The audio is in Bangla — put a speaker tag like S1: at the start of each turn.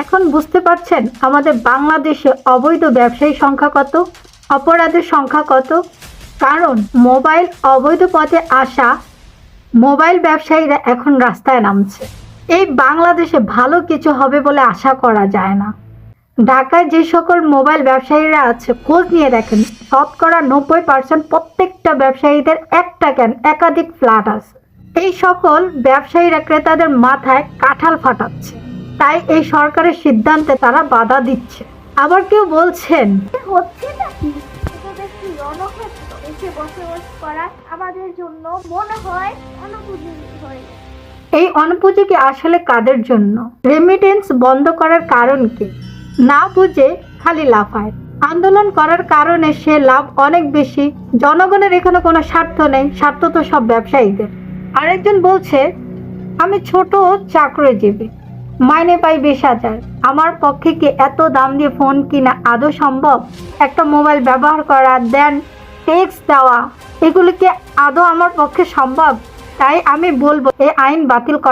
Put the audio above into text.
S1: এখন বুঝতে পারছেন আমাদের বাংলাদেশে অবৈধ ব্যবসায়ী সংখ্যা কত, অপরাধের সংখ্যা কত? কারণ মোবাইল অবৈধ পথে আসা মোবাইল ব্যবসায়ীরা এখন রাস্তায় নামছে। এই বাংলাদেশে ভালো কিছু হবে বলে আশা করা যায় না। ঢাকায় যে সকল মোবাইল ব্যবসায়ীরা আছে খোঁজ নিয়ে দেখেন, শতকরা 90% প্রত্যেকটা ব্যবসায়ীদের একটা কেন একাধিক ফ্ল্যাট আছে। এই সকল ব্যবসায়ীরা ক্রেতাদের মাথায় কাঁঠাল ফাটাচ্ছে, তাই এই সরকারের সিদ্ধান্তে তারা বাধা দিচ্ছে। আবার কেউ বলছেন
S2: হচ্ছে নাকি এটা দেখি রণক্ষেত্র এসে বসবাস করা আমাদের জন্য মনে হয় অনুপযোগী হয়ে গেছে।
S1: এই অনুপযোগী আসলে কাদের জন্য? রেমিটেন্স বন্ধ করার কারণ কি? না বুঝে খালি লাফায়। আন্দোলন করার কারণে সে লাভ অনেক বেশি, জনগণের এখানে কোনো স্বার্থ নেই, স্বার্থ তো সব ব্যবসায়ীদের। আরেকজন বলছে আমি ছোট চাকরিজীবী, মাইনে পাই 20,000, আমার পক্ষে কি এত দাম দিয়ে ফোন কিনা আদৌ সম্ভব? একটা মোবাইল ব্যবহার করা, দেন ট্যাক্স দেওয়া, এগুলো কি আদৌ আমার পক্ষে সম্ভব? তাই আমি বলবো এই আইন বাতিল করা